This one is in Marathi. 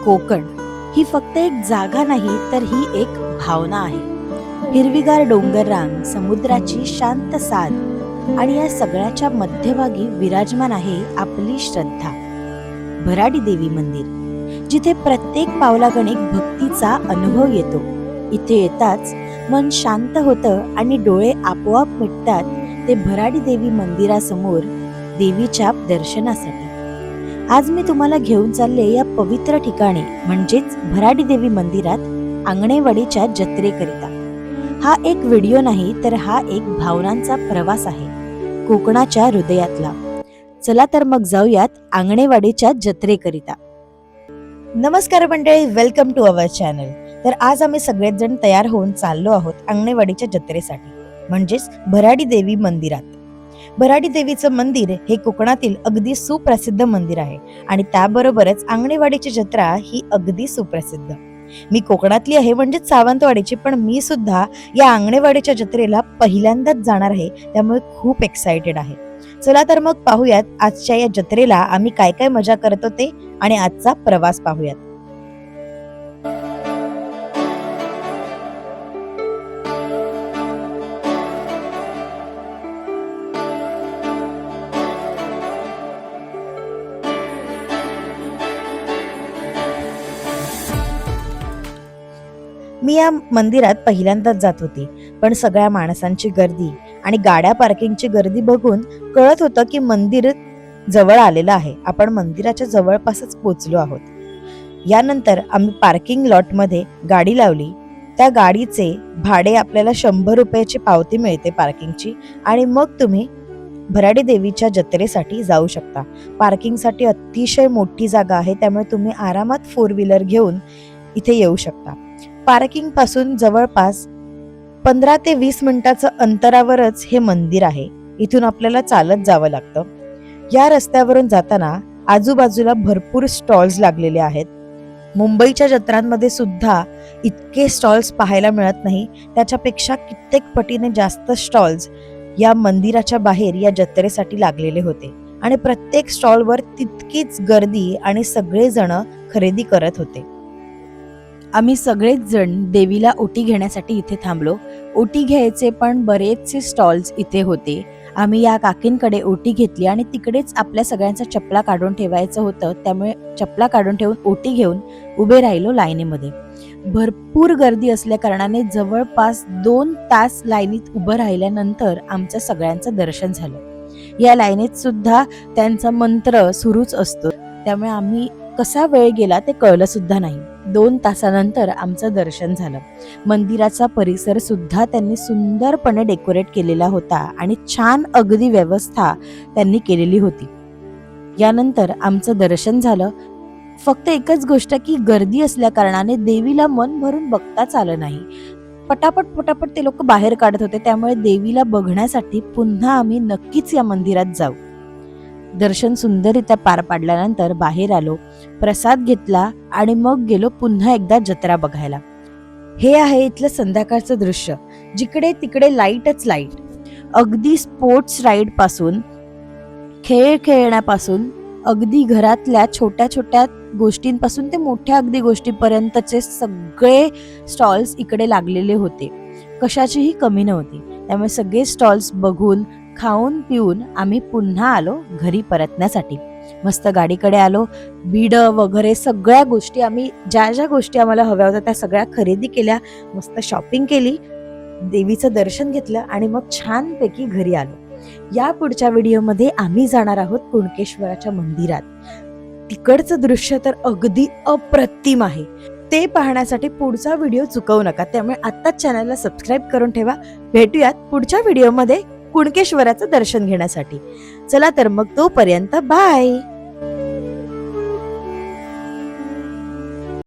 कोकण ही फक्त एक जागा नाही, तर ही एक भावना आहे। हिरवीगार डोंगर रांग, समुद्राची शांत साद आणि या सगळ्याच्या मध्यभागी विराजमान आहे आपली श्रद्धा, भराडी देवी मंदिर, जिथे प्रत्येक पावलागणिक भक्तीचा अनुभव येतो। इथे येताच मन शांत होतं आणि डोळे आपोआप मिटतात ते भराडी देवी मंदिरासमोर देवीच्या दर्शनासाठी। आज मी तुम्हाला घेऊन चालले या पवित्र ठिकाणी, म्हणजेच भराडी देवी मंदिरात आंगणेवाडीच्या जत्रेकरिता। हा एक व्हिडिओ नाही, तर हा एक भावनांचा प्रवास आहे, कोकणाच्या हृदयातला। चला तर मग जाऊयात आंगणेवाडीच्या जत्रेकरिता। नमस्कार मंडळी, वेलकम टू अवर चॅनल। तर आज आम्ही सगळेच जण तयार होऊन चाललो आहोत आंगणेवाडीच्या जत्रेसाठी, म्हणजेच भराडी देवी मंदिरात। भराडी देवीचं मंदिर हे कोकणातील अगदी सुप्रसिद्ध मंदिर आहे आणि त्याबरोबरच आंगणेवाडीची जत्रा ही अगदी सुप्रसिद्ध। मी कोकणातली आहे, म्हणजेच सावंतवाडीची, पण मी सुद्धा या आंगणेवाडीच्या जत्रेला पहिल्यांदाच जाणार आहे, त्यामुळे खूप एक्साइटेड आहे। चला तर मग पाहूयात आजच्या या जत्रेला आम्ही काय काय मजा करत होते आणि आजचा प्रवास पाहूयात। मी या मंदिरात पहिल्यांदाच जात होती, पण सगळ्या माणसांची गर्दी आणि गाड्या पार्किंगची गर्दी बघून कळत होतं की मंदिर जवळ आलेलं आहे। आपण मंदिराच्या जवळपासच पोहोचलो आहोत। यानंतर आम्ही पार्किंग लॉट मध्ये गाडी लावली। त्या गाडीचे भाडे आपल्याला 100 रुपयाची पावती मिळते पार्किंगची, आणि मग तुम्ही भराडी देवीच्या जत्रेसाठी जाऊ शकता। पार्किंगसाठी अतिशय मोठी जागा आहे, त्यामुळे तुम्ही आरामात 4 व्हीलर घेऊन इथे येऊ शकता। पार्किंग पासून जवळपास 15 ते 20 मिनिटाचं अंतरावरच हे मंदिर आहे। इथून आपल्याला चालत जावं लागतं। या रस्त्यावरून जाताना आजूबाजूला भरपूर स्टॉल्स लागलेले आहेत। मुंबईच्या जत्रांमध्ये सुद्धा इतके स्टॉल्स पाहायला मिळत नाही, त्याच्यापेक्षा कित्येक पटीने जास्त स्टॉल्स या मंदिराच्या बाहेर या जत्रेसाठी लागलेले होते आणि प्रत्येक स्टॉलवर तितकीच गर्दी आणि सगळेजण खरेदी करत होते। आम्ही सगळेच जण देवीला ओटी घेण्यासाठी इथे थांबलो। ओटी घ्यायचे पण बरेचसे स्टॉल्स इथे होते। आम्ही या काकींकडे ओटी घेतली आणि तिकडेच आपल्या सगळ्यांचा चपला काढून ठेवायचं होतं, त्यामुळे चपला काढून ठेवून ओटी घेऊन उभे राहिलो लाईनीमध्ये। भरपूर गर्दी असल्या कारणाने जवळपास 2 तास लाईनीत उभं राहिल्यानंतर आमचं सगळ्यांचं दर्शन झालं। या लाईनीत सुद्धा त्यांचा मंत्र सुरूच असतो, त्यामुळे आम्ही कसा वेळ गेला ते कळलं सुद्धा नाही। 2 तासानंतर आमचं दर्शन झालं। मंदिराचा परिसर सुद्धा त्यांनी सुंदरपणे डेकोरेट केलेला होता आणि छान अगदी व्यवस्था त्यांनी केलेली होती। यानंतर आमचं दर्शन झालं। फक्त एकच गोष्ट की गर्दी असल्या कारणाने देवीला मन भरून बघताच आलं नाही। पटापट ते लोक बाहेर काढत होते, त्यामुळे देवीला बघण्यासाठी पुन्हा आम्ही नक्कीच या मंदिरात जाऊ। दर्शन सुंदररित्या पार पाडल्यानंतर बाहेर आलो, प्रसाद घेतला आणि मग गेलो पुन्हा एकदा जत्रा बघायला। हे आहे इथलं संध्याकाळचं दृश्य, जिकडे तिकडे लाईटच लाईट। अगदी स्पोर्ट्स राईड पासून, खेळ खेळण्यापासून, अगदी घरातल्या छोट्या छोट्या गोष्टींपासून ते मोठ्या अगदी गोष्टीपर्यंतचे सगळे स्टॉल्स इकडे लागलेले होते। कशाचीही कमी नव्हती। त्यामुळे सगळे स्टॉल्स बघून, खाऊन पिऊन आम्ही पुन्हा आलो घरी परतण्यासाठी। मस्त गाडीकडे आलो, बीड वगैरे सगळ्या गोष्टी आम्ही ज्या गोष्टी आम्हाला हव्या होत्या त्या सगळ्या खरेदी केल्या, मस्त शॉपिंग केली, देवीचं दर्शन घेतलं आणि मग छानपैकी घरी आलो। या पुढच्या व्हिडिओमध्ये आम्ही जाणार आहोत कुणकेश्वराच्या मंदिरात। तिकडचं दृश्य तर अगदी अप्रतिम आहे। ते पाहण्यासाठी पुढचा व्हिडिओ चुकवू नका, त्यामुळे आत्ताच चॅनलला सबस्क्राईब करून ठेवा। भेटूयात पुढच्या व्हिडिओमध्ये कुणकेश्वराचं दर्शन घेण्यासाठी। चला तर मग तोपर्यंत बाय।